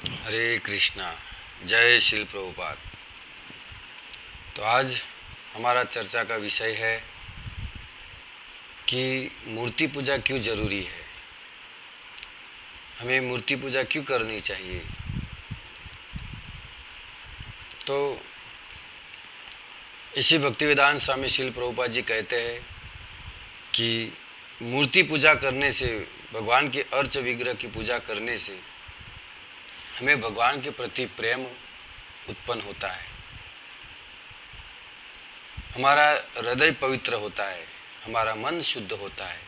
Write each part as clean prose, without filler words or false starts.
हरे कृष्णा। जय श्री प्रभुपाद। तो आज हमारा चर्चा का विषय है कि मूर्ति पूजा क्यों ज़रूरी है, हमें मूर्ति पूजा क्यों करनी चाहिए। तो इसी भक्तिवेदांत स्वामी श्रील प्रभुपाद जी कहते हैं कि मूर्ति पूजा करने से, भगवान के अर्च विग्रह की पूजा करने से हमें भगवान के प्रति प्रेम उत्पन्न होता है, हमारा हृदय पवित्र होता है, हमारा मन शुद्ध होता है।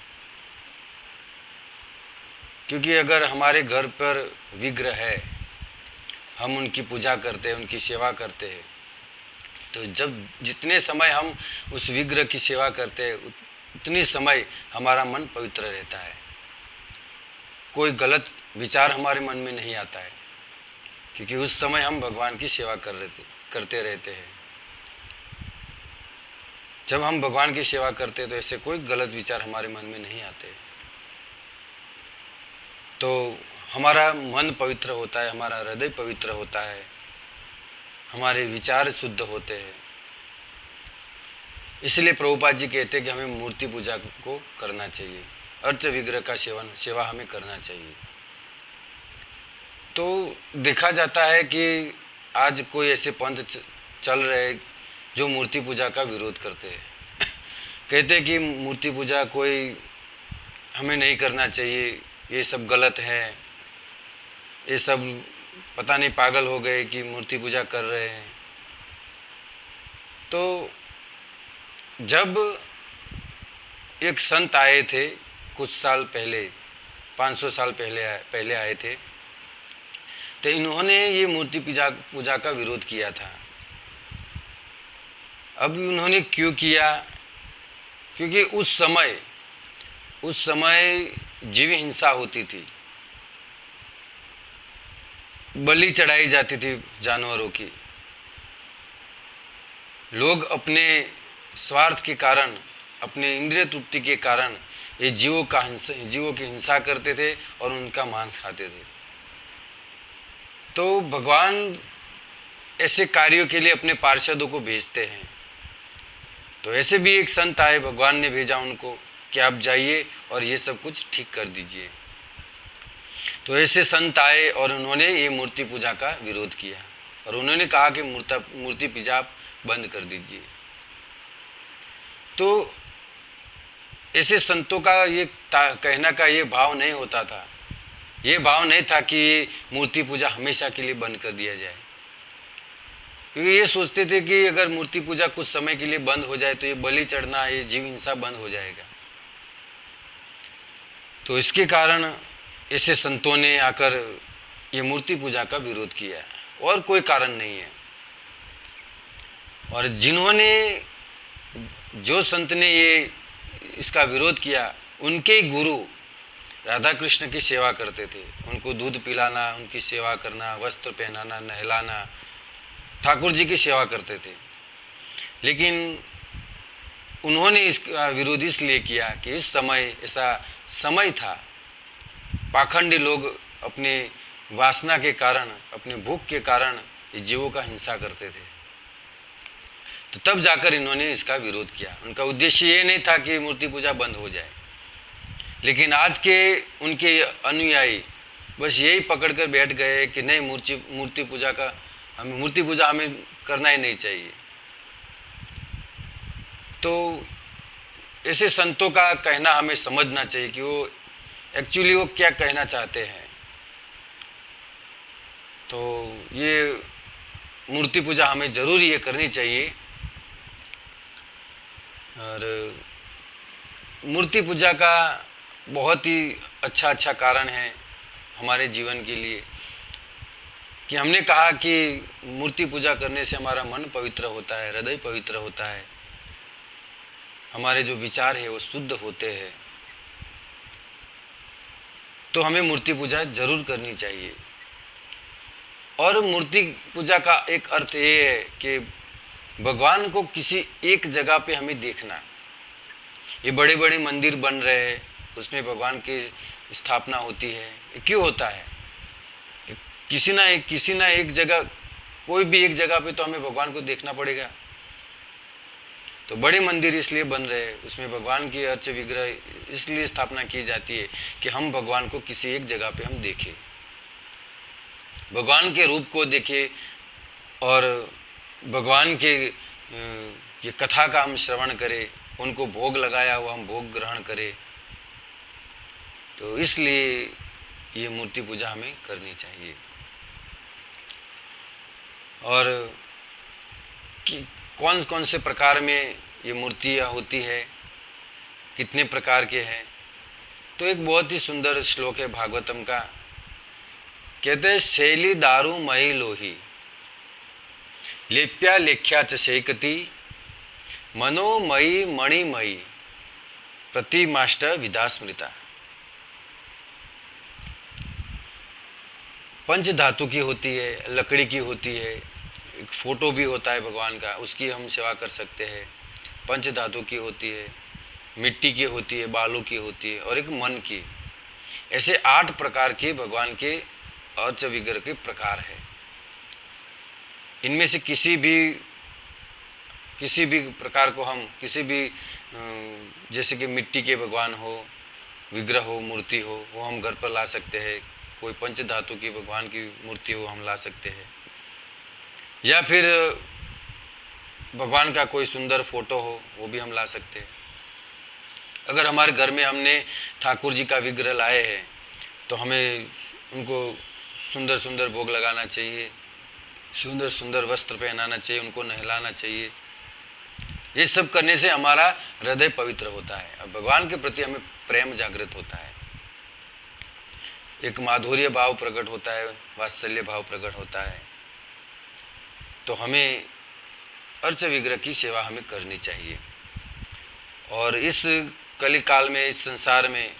क्योंकि अगर हमारे घर पर विग्रह है, हम उनकी पूजा करते हैं, उनकी सेवा करते हैं, तो जब जितने समय हम उस विग्रह की सेवा करते हैं उतनी समय हमारा मन पवित्र रहता है, कोई गलत विचार हमारे मन में नहीं आता है, क्योंकि उस समय हम भगवान की सेवा करते रहते हैं। जब हम भगवान की सेवा करते हैं तो ऐसे कोई गलत विचार हमारे मन में नहीं आते, तो हमारा मन पवित्र होता है, हमारा हृदय पवित्र होता है, हमारे विचार शुद्ध होते हैं। इसलिए प्रभुपाद जी कहते हैं कि हमें मूर्ति पूजा को करना चाहिए, अर्च विग्रह का सेवा हमें करना चाहिए। तो देखा जाता है कि आज कोई ऐसे पंथ चल रहे जो मूर्ति पूजा का विरोध करते हैं, कहते हैं कि मूर्ति पूजा कोई हमें नहीं करना चाहिए, ये सब गलत है, ये सब पता नहीं पागल हो गए कि मूर्ति पूजा कर रहे हैं। तो जब एक संत आए थे कुछ साल पहले, 500 साल पहले आए थे, तो इन्होंने ये मूर्ति पूजा का विरोध किया था। अब उन्होंने क्यों किया? क्योंकि उस समय जीव हिंसा होती थी, बलि चढ़ाई जाती थी जानवरों की। लोग अपने स्वार्थ के कारण, अपने इंद्रिय तृप्ति के कारण ये जीवों की हिंसा करते थे और उनका मांस खाते थे। तो भगवान ऐसे कार्यों के लिए अपने पार्षदों को भेजते हैं। तो ऐसे भी एक संत आए, भगवान ने भेजा उनको कि आप जाइए और ये सब कुछ ठीक कर दीजिए। तो ऐसे संत आए और उन्होंने ये मूर्ति पूजा का विरोध किया और उन्होंने कहा कि मूर्ति पूजा आप बंद कर दीजिए। तो ऐसे संतों का ये कहना का ये भाव नहीं होता था, ये भाव नहीं था कि मूर्ति पूजा हमेशा के लिए बंद कर दिया जाए। क्योंकि ये सोचते थे कि अगर मूर्ति पूजा कुछ समय के लिए बंद हो जाए तो ये बलि चढ़ना, ये जीव हिंसा बंद हो जाएगा। तो इसके कारण ऐसे संतों ने आकर ये मूर्ति पूजा का विरोध किया, और कोई कारण नहीं है। और जो संत ने ये इसका विरोध किया, उनके गुरु राधा कृष्ण की सेवा करते थे, उनको दूध पिलाना, उनकी सेवा करना, वस्त्र पहनाना, नहलाना, ठाकुर जी की सेवा करते थे। लेकिन उन्होंने इसका विरोध इसलिए किया कि इस समय ऐसा समय था, पाखंडी लोग अपने वासना के कारण, अपने भूख के कारण ये जीवों का हिंसा करते थे। तो तब जाकर इन्होंने इसका विरोध किया। उनका उद्देश्य ये नहीं था कि मूर्ति पूजा बंद हो जाए, लेकिन आज के उनके अनुयायी बस यही पकड़ कर बैठ गए कि नहीं, मूर्ति पूजा हमें करना ही नहीं चाहिए। तो ऐसे संतों का कहना हमें समझना चाहिए कि वो एक्चुअली वो क्या कहना चाहते हैं। तो ये मूर्ति पूजा हमें ज़रूर ये करनी चाहिए। और मूर्ति पूजा का बहुत ही अच्छा कारण है हमारे जीवन के लिए कि हमने कहा कि मूर्ति पूजा करने से हमारा मन पवित्र होता है, हृदय पवित्र होता है, हमारे जो विचार है वो शुद्ध होते हैं। तो हमें मूर्ति पूजा जरूर करनी चाहिए। और मूर्ति पूजा का एक अर्थ ये है कि भगवान को किसी एक जगह पे हमें देखना। ये बड़े बड़े मंदिर बन रहे हैं, उसमें भगवान की स्थापना होती है, क्यों होता है? किसी ना एक जगह, कोई भी एक जगह पे तो हमें भगवान को देखना पड़ेगा। तो बड़े मंदिर इसलिए बन रहे हैं, उसमें भगवान की अर्च विग्रह इसलिए स्थापना की जाती है कि हम भगवान को किसी एक जगह पे हम देखें, भगवान के रूप को देखें और भगवान के ये कथा का हम श्रवण करें, उनको भोग लगाया हुआ हम भोग ग्रहण करें। तो इसलिए ये मूर्ति पूजा हमें करनी चाहिए। और कि कौन कौन से प्रकार में ये मूर्तियाँ होती है, कितने प्रकार के हैं, तो एक बहुत ही सुंदर श्लोक है भागवतम का। कहते हैं शैली दारू मई लोही लेप्या लेख्या च शैकती मनोमयी मणिमयी प्रतिमाष्ट विदा स्मृता। पंच धातु की होती है, लकड़ी की होती है, एक फोटो भी होता है भगवान का, उसकी हम सेवा कर सकते हैं। पंच धातु की होती है, मिट्टी की होती है, बालू की होती है और एक मन की। ऐसे 8 प्रकार के भगवान के अर्च विग्रह के प्रकार है। इनमें से किसी भी प्रकार को हम किसी भी जैसे कि मिट्टी के भगवान हो, विग्रह हो, मूर्ति हो, वो हम घर पर ला सकते हैं। कोई पंच धातु की भगवान की मूर्ति हो हम ला सकते हैं, या फिर भगवान का कोई सुंदर फोटो हो वो भी हम ला सकते हैं। अगर हमारे घर में हमने ठाकुर जी का विग्रह लाए हैं तो हमें उनको सुंदर सुंदर भोग लगाना चाहिए, सुंदर सुंदर वस्त्र पहनाना चाहिए, उनको नहलाना चाहिए। ये सब करने से हमारा हृदय पवित्र होता है और भगवान के प्रति हमें प्रेम जागृत होता है, एक माधुर्य भाव प्रकट होता है, वात्सल्य भाव प्रकट होता है। तो हमें अर्च विग्रह की सेवा हमें करनी चाहिए। और इस कली काल में, इस संसार में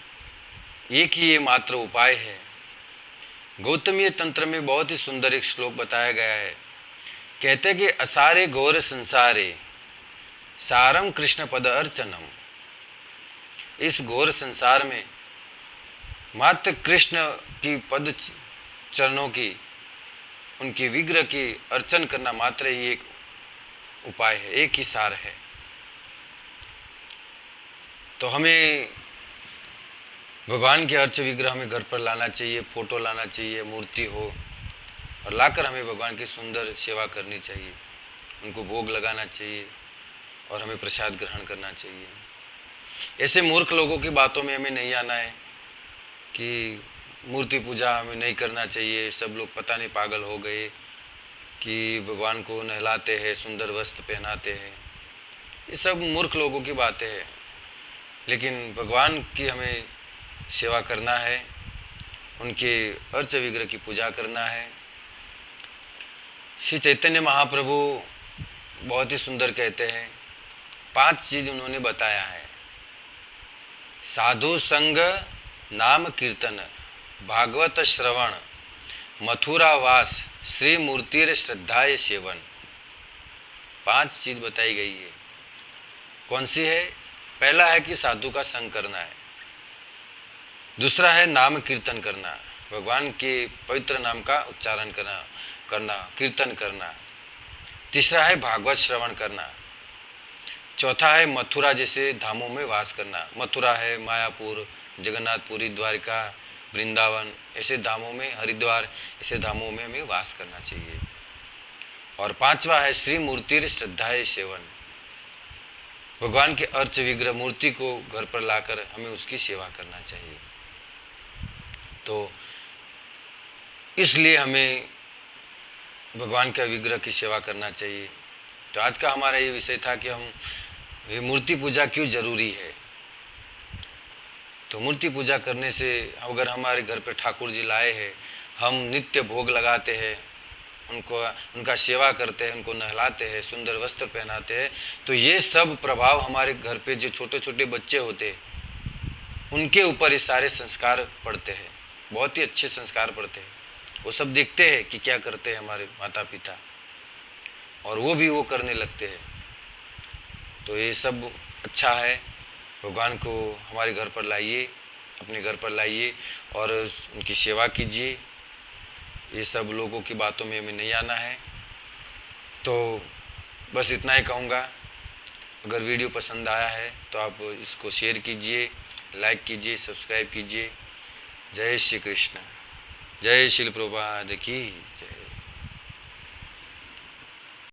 एक ही ये मात्र उपाय है। गौतमीय तंत्र में बहुत ही सुंदर एक श्लोक बताया गया है। कहते हैं कि असारे घोर संसारे सारम कृष्ण पद अर्चनम। इस घोर संसार में मात्र कृष्ण की पद चरणों की, उनकी विग्रह की अर्चन करना मात्र ही एक उपाय है, एक ही सार है। तो हमें भगवान के अर्च विग्रह हमें घर पर लाना चाहिए, फोटो लाना चाहिए, मूर्ति हो, और लाकर हमें भगवान की सुंदर सेवा करनी चाहिए, उनको भोग लगाना चाहिए और हमें प्रसाद ग्रहण करना चाहिए। ऐसे मूर्ख लोगों की बातों में हमें नहीं आना है कि मूर्ति पूजा हमें नहीं करना चाहिए, सब लोग पता नहीं पागल हो गए कि भगवान को नहलाते हैं, सुंदर वस्त्र पहनाते हैं। ये सब मूर्ख लोगों की बातें हैं। लेकिन भगवान की हमें सेवा करना है, उनके अर्च विग्रह की पूजा करना है। श्री चैतन्य महाप्रभु बहुत ही सुंदर कहते हैं, 5 चीज उन्होंने बताया है। साधु संग, नाम कीर्तन, भागवत श्रवण, मथुरा वास, श्री मूर्तिर श्रद्धाय सेवन। 5 चीज बताई गई है। कौन सी है? पहला है कि साधु का संग करना है, दूसरा है नाम कीर्तन करना, भगवान के पवित्र नाम का उच्चारण करना, कीर्तन करना। तीसरा है भागवत श्रवण करना। चौथा है मथुरा जैसे धामों में वास करना। मथुरा है मायापुर, जगन्नाथपुरी, द्वारिका, वृंदावन, ऐसे धामों में, हरिद्वार, ऐसे धामों में हमें वास करना चाहिए। और 5वां है श्री मूर्तिर श्रद्धाय सेवन। भगवान के अर्च विग्रह मूर्ति को घर पर लाकर हमें उसकी सेवा करना चाहिए। तो इसलिए हमें भगवान के विग्रह की सेवा करना चाहिए। तो आज का हमारा ये विषय था कि हम ये मूर्ति पूजा क्यों जरूरी है। तो मूर्ति पूजा करने से, अगर हमारे घर पे ठाकुर जी लाए हैं, हम नित्य भोग लगाते हैं, उनका सेवा करते हैं, उनको नहलाते हैं, सुंदर वस्त्र पहनाते हैं, तो ये सब प्रभाव हमारे घर पे जो छोटे छोटे बच्चे होते हैं उनके ऊपर ये सारे संस्कार पड़ते हैं। बहुत ही अच्छे संस्कार पड़ते हैं। वो सब देखते हैं कि क्या करते हैं हमारे माता पिता, और वो भी वो करने लगते हैं। तो ये सब अच्छा है। भगवान को हमारे घर पर लाइए, अपने घर पर लाइए और उनकी सेवा कीजिए। ये सब लोगों की बातों में हमें नहीं आना है। तो बस इतना ही कहूँगा। अगर वीडियो पसंद आया है तो आप इसको शेयर कीजिए, लाइक कीजिए, सब्सक्राइब कीजिए। जय श्री कृष्ण, जय श्री प्रभुपाद की जय।